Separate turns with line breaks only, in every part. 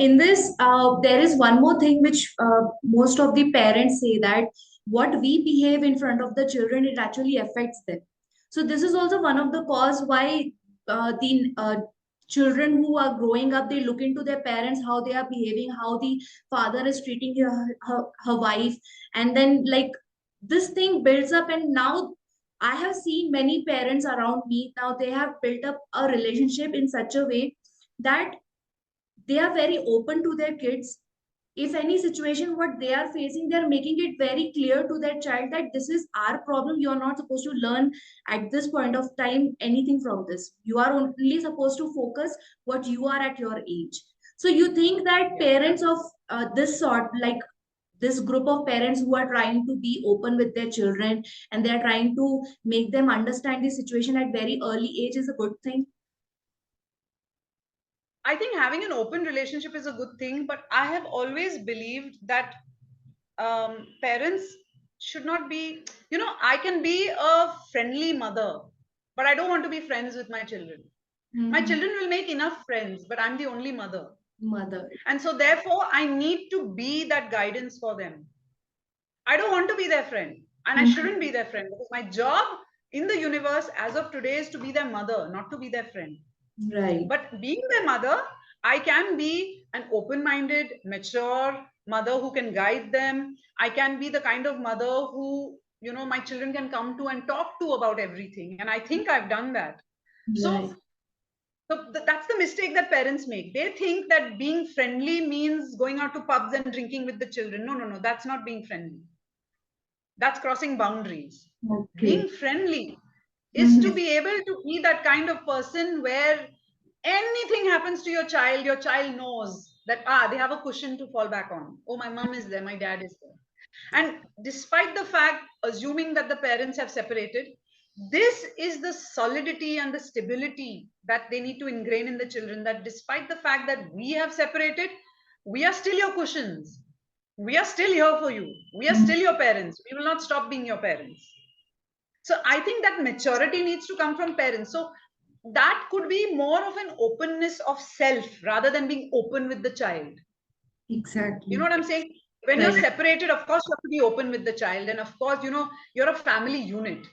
in this, there is one more thing which most of the parents say, that what we behave in front of the children, it actually affects them. So this is also one of the cause why the children who are growing up, they look into their parents, how they are behaving, how the father is treating her wife, and then like this thing builds up. And now I have seen many parents around me, now they have built up a relationship in such a way that they are very open to their kids. If any situation what they are facing, they're making it very clear to their child that this is our problem, you're not supposed to learn at this point of time anything from this, you are only supposed to focus what you are at your age. So you think that
Yeah.
parents of this sort, like this group of parents who are trying to be open with their children and they are trying to make them understand the situation at very early age, is a good thing?
I think having an open relationship is a good thing, but I have always believed that parents should not be, I can be a friendly mother, but I don't want to be friends with my children. My
Mhm.
children will make enough friends, but I'm the only mother.
Mother.
And so, therefore, I need to be that guidance for them. I don't want to be their friend, and I shouldn't be
Mhm.
their friend because my job in the universe as of today is to be their mother, not to be their friend.
Right.
But being their mother, I can be an open minded, mature mother who can guide them. I can be the kind of mother who, my children can come to and talk to about everything. And I think I've done that. So,
Right.
that's the mistake that parents make. They think that being friendly means going out to pubs and drinking with the children. No, no, no, that's not being friendly. That's crossing boundaries. Being
Okay.
friendly is to
Mhm.
be able to be that kind of person where anything happens to your child knows that they have a cushion to fall back on. Oh, my mom is there, my dad is there. And despite the fact, assuming that the parents have separated, this is the solidity and the stability that they need to ingrain in the children, that despite the fact that we have separated, we are still your cushions. We are still here for you. We are
Mhm.
still your parents. We will not stop being your parents. So I think that maturity needs to come from parents. So that could be more of an openness of self rather than being open with the child. You know
Exactly.
what I'm saying? When you're
Right.
separated, of course, you have to be open with the child. And of course, you're a family unit.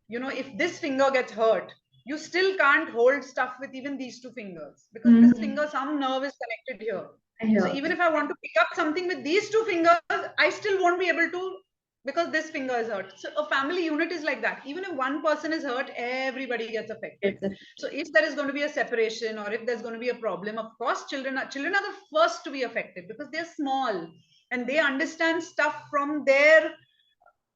If this finger gets hurt, you still can't hold stuff with even these two fingers because this
Mhm.
finger, some nerve is connected here. So
Yeah.
even if I want to pick up something with these two fingers, I still won't be able to because this finger is hurt. So a family unit is like that. Even if one person is hurt, everybody gets affected.
It's a-
So if there is going to be a separation or if there's going to be a problem, of course, children are the first to be affected because they're small and they understand stuff from their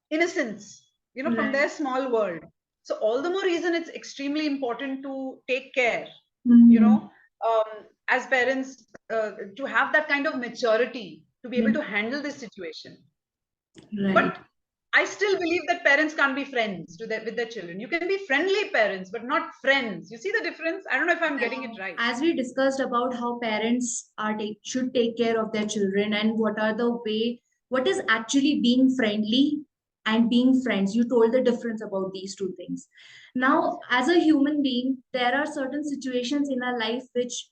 innocence, from
Right.
their small world. So all the more reason it's extremely important to take care, you
Mhm.
know, as parents, to have that kind of maturity to be able
Mhm.
to handle this situation.
Right.
But I still believe that parents can't be friends with their children. You can be friendly parents, but not friends. You see the difference? I don't know if I'm getting it right.
As we discussed about how parents should take care of their children, and what are the way, what is actually being friendly and being friends, you told the difference about these two things. Now, as a human being, there are certain situations in our life which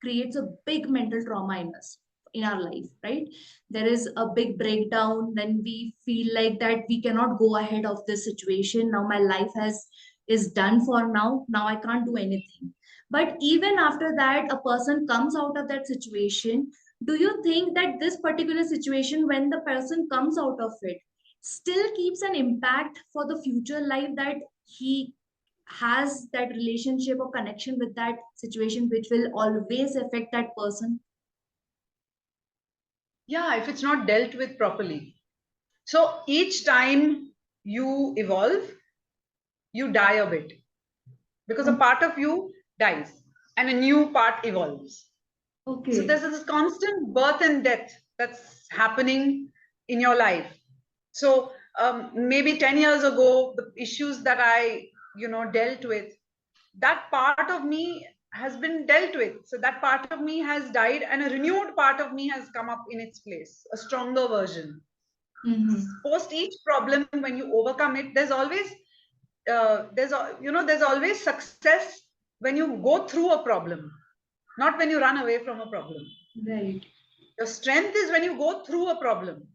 creates a big mental trauma in us, in our life, right? There is a big breakdown, then we feel like that we cannot go ahead of this situation, now my life has is done for now I can't do anything. But even after that, a person comes out of that situation. Do you think that this particular situation, when the person comes out of it, still keeps an impact for the future life, that he has that relationship or connection with that situation, which will always affect that person?
Yeah, if it's not dealt with properly. So each time you evolve, you die a bit because a
Oh,
part of you dies and a new part evolves. So
okay.
there's this constant birth and death that's happening in your life. So maybe 10 years ago, the issues that I, dealt with, that part of me has been dealt with. So that part of me has died and a renewed part of me has come up in its place, a stronger version.
Mm-hmm.
Post each problem, when you overcome it, there's always success when you go through a problem, not when you run away from a problem.
Right.
Your strength is when you go through a problem.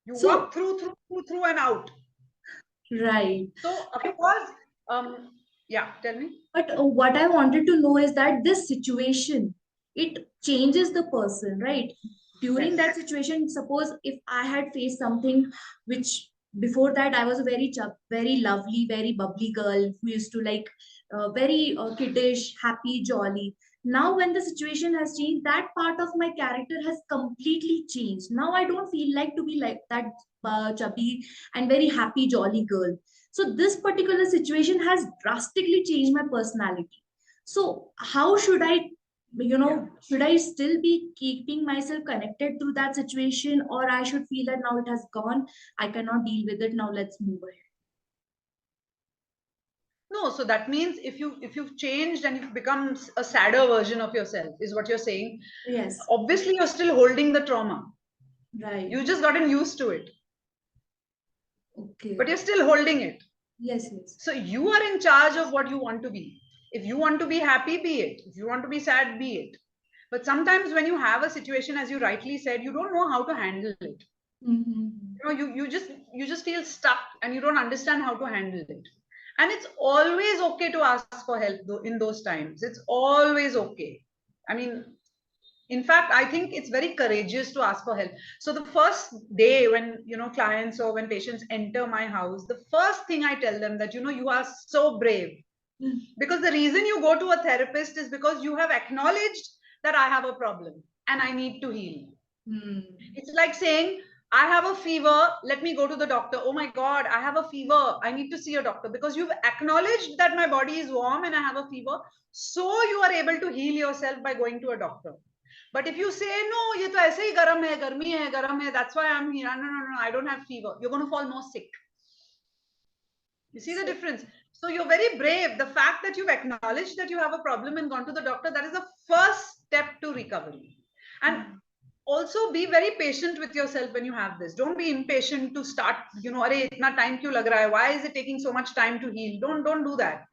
You
So,
walk through and out.
right.
So of course, yeah, tell me.
But what I wanted to know is that this situation, it changes the person, right? During
Yes.
that situation, suppose if I had faced something which before that I was a very lovely, very bubbly girl who used to like very kiddish, happy, jolly. Now, when the situation has changed, that part of my character has completely changed. Now, I don't feel like to be like that chubby and very happy, jolly girl. So this particular situation has drastically changed my personality. So how should I,
Yeah.
should I still be keeping myself connected to that situation, or I should feel that now it has gone, I cannot deal with it, now let's move ahead.
No, so that means if you've changed and you've become a sadder version of yourself, is what you're saying.
Yes.
Obviously, you're still holding the trauma.
Right.
You just gotten used to it,
Okay.
but you're still holding it.
Yes, yes.
So you are in charge of what you want to be. If you want to be happy, be it. If you want to be sad, be it. But sometimes when you have a situation, as you rightly said, you don't know how to handle it.
Mm-hmm.
You just feel stuck and you don't understand how to handle it. And it's always okay to ask for help in those times. It's always okay. I mean, in fact, I think it's very courageous to ask for help. So the first day when clients or when patients enter my house, the first thing I tell them that you are so brave, because the reason you go to a therapist is because you have acknowledged that I have a problem and I need to heal.
Mm-hmm.
It's like saying, I have a fever, let me go to the doctor. Oh my God, I have a fever. I need to see a doctor, because you've acknowledged that my body is warm and I have a fever. So you are able to heal yourself by going to a doctor. But if you say, no, ye to aise hi garam hai, that's why I'm here. No, no, no, I don't have fever. You're going to fall more sick. You see the
So,
difference? So you're very brave. The fact that you've acknowledged that you have a problem and gone to the doctor, that is the first step to recovery. And also be very patient with yourself when you have this. Don't be impatient to start, Arey, itna time kyun lag raha hai? Why is it taking so much time to heal? Don't do that.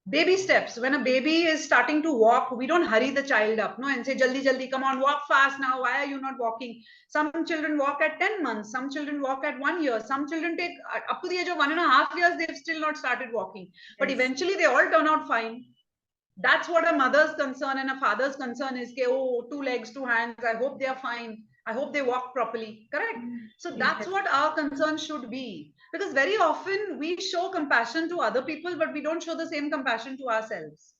Baby steps. When a baby is starting to walk, we don't hurry the child up, no, and say, jaldi, jaldi, come on, walk fast now. Why are you not walking? Some children walk at 10 months. Some children walk at 1 year. Some children take up to the age of 1.5 years, they've still not started walking. But
yes.
eventually they all turn out fine. That's what a mother's concern and a father's concern is. Oh, two legs, two hands. I hope they are fine. I hope they walk properly. Correct. So that's
Exactly.
what our concern should be. Because very often we show compassion to other people, but we don't show the same compassion to ourselves.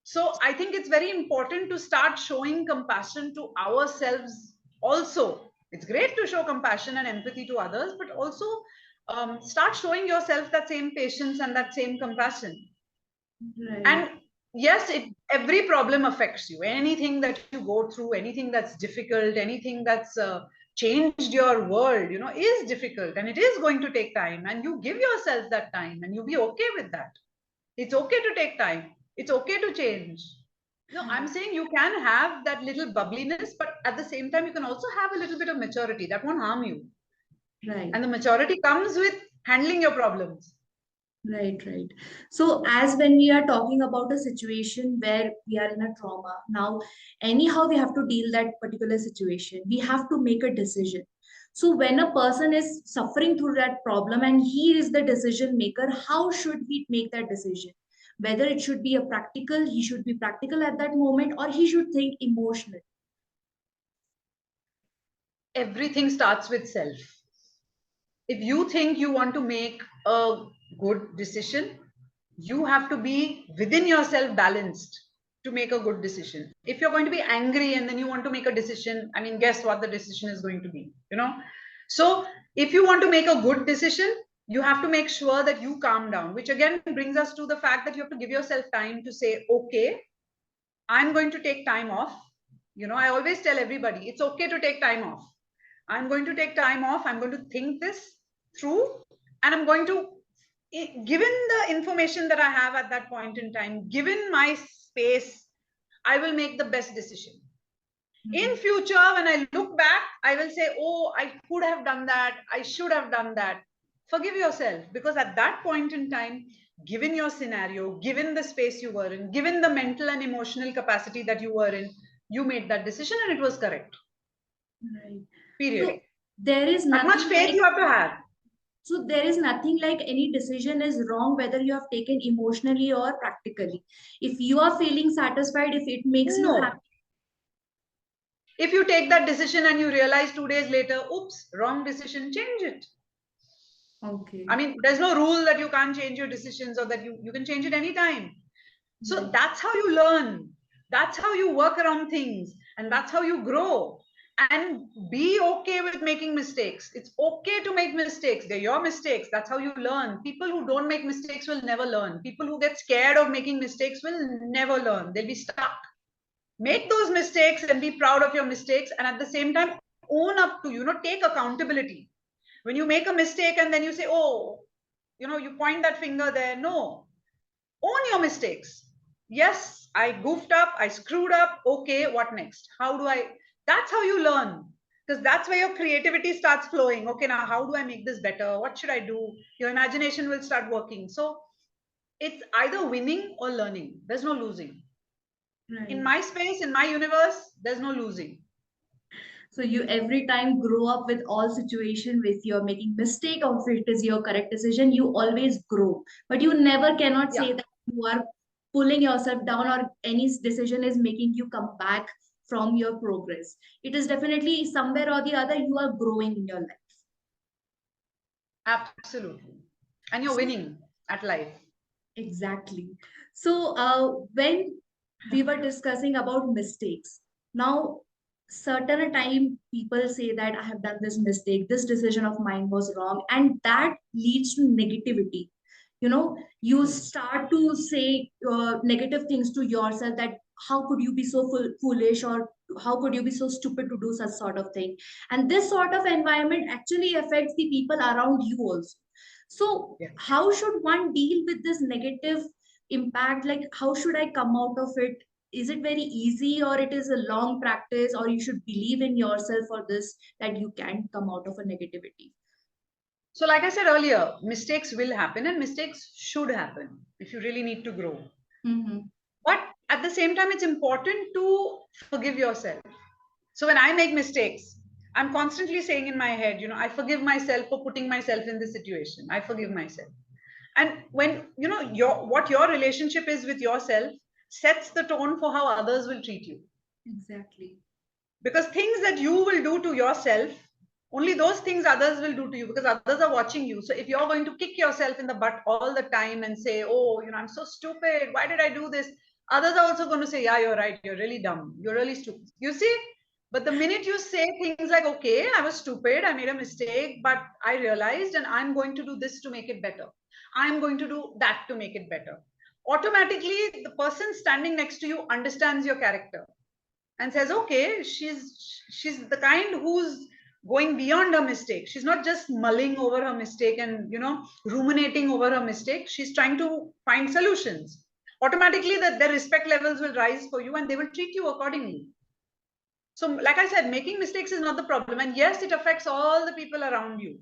So I think it's very important to start showing compassion to ourselves also. It's great to show compassion and empathy to others, but also start showing yourself that same patience and that same compassion.
Right.
And yes, every problem affects you. Anything that you go through, anything that's difficult, anything that's changed your world, is difficult, and it is going to take time, and you give yourself that time and you be okay with that. It's okay to take time. It's okay to change. No, I'm saying you can have that little bubbliness, but at the same time you can also have a little bit of maturity that won't harm you.
Right.
And the maturity comes with handling your problems.
Right, right. So, as when we are talking about a situation where we are in a trauma, now, anyhow, we have to deal that particular situation. We have to make a decision. So, when a person is suffering through that problem and he is the decision maker, how should he make that decision? Whether it should be a practical, he should be practical at that moment, or he should think emotional.
Everything starts with self. If you think you want to make a good decision, you have to be within yourself balanced to make a good decision. If you're going to be angry and then you want to make a decision, I mean, guess what the decision is going to be? So if you want to make a good decision, you have to make sure that you calm down, which again brings us to the fact that you have to give yourself time to say, okay, I'm going to take time off. I always tell everybody, it's okay to take time off. I'm going to take time off. I'm going to think this through, and I'm going to, given the information that I have at that point in time, given my space, I will make the best decision. In future, when I look back, I will say, oh, I could have done that. I should have done that. Forgive yourself, because at that point in time, given your scenario, given the space you were in, given the mental and emotional capacity that you were in, You made that decision and it was correct.
Right.
Period.
So there is
That much
nothing
faith
like
you have to have.
so there is nothing like any decision is wrong whether you have taken emotionally or practically. If you are feeling satisfied, if it makes you happy.
No. If you take that decision and you realize 2 days later, oops, wrong decision, change it.
Okay.
I mean, there's no rule that you can't change your decisions or that you can change it anytime. So
Right.
that's how you learn. That's how you work around things. And that's how you grow. And be okay with making mistakes. It's okay to make mistakes. They're your mistakes. That's how you learn. People who don't make mistakes will never learn. People who get scared of making mistakes will never learn. They'll be stuck. Make those mistakes and be proud of your mistakes. And at the same time, own up to, take accountability. When you make a mistake and then you say, oh, you point that finger there. No, own your mistakes. Yes, I goofed up, I screwed up. Okay, what next? That's how you learn. Because that's where your creativity starts flowing. Okay, now how do I make this better? What should I do? Your imagination will start working. So it's either winning or learning. There's no losing. In
Right.
my space, in my universe, there's no losing.
So you every time grow up with all situation with you're making mistake or if it is your correct decision, you always grow. But you never cannot
Yeah,
say that you are pulling yourself down or any decision is making you come back from your progress. It is definitely somewhere or the other you are growing in your life.
absolutely. And you're
So
winning at life.
exactly. So when we were discussing about mistakes, now certain time people say that I have done this mistake, this decision of mine was wrong, and that leads to negativity. You
Hmm.
start to say negative things to yourself that how could you be so foolish or how could you be so stupid to do such sort of thing, and this sort of environment actually affects the people around you also. So
Yeah.
how should one deal with this negative impact? Like how should I come out of it? Is it very easy or it is a long practice, or you should believe in yourself for this that you can come out of a negativity?
So, like I said earlier, mistakes will happen and mistakes should happen if you really need to grow.
Mm-hmm.
But at the same time, it's important to forgive yourself. So, when I make mistakes, I'm constantly saying in my head, I forgive myself for putting myself in this situation. I forgive myself. And when, what your relationship is with yourself sets the tone for how others will treat you.
Exactly.
Because things that you will do to yourself, only those things others will do to you because others are watching you. So if you're going to kick yourself in the butt all the time and say, oh, I'm so stupid, why did I do this, others are also going to say, yeah, you're right, you're really dumb, you're really stupid, you see. But the minute you say things like, okay, I was stupid, I made a mistake, but I realized and I'm going to do this to make it better, I'm going to do that to make it better, automatically the person standing next to you understands your character and says, okay, she's the kind who's going beyond her mistake. She's not just mulling over her mistake and ruminating over her mistake. She's trying to find solutions. Automatically, that their respect levels will rise for you and they will treat you accordingly. So, like I said, making mistakes is not the problem. And yes, it affects all the people around you.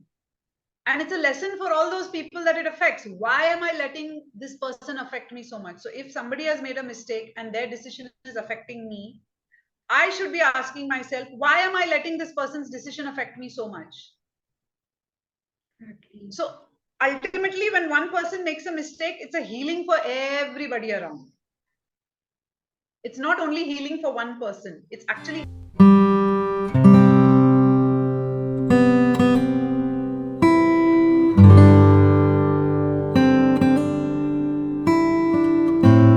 And it's a lesson for all those people that it affects. Why am I letting this person affect me so much? So, if somebody has made a mistake and their decision is affecting me, I should be asking myself, why am I letting this person's decision affect me so much?
Exactly.
So ultimately, when one person makes a mistake, it's a healing for everybody around. It's not only healing for one person, it's actually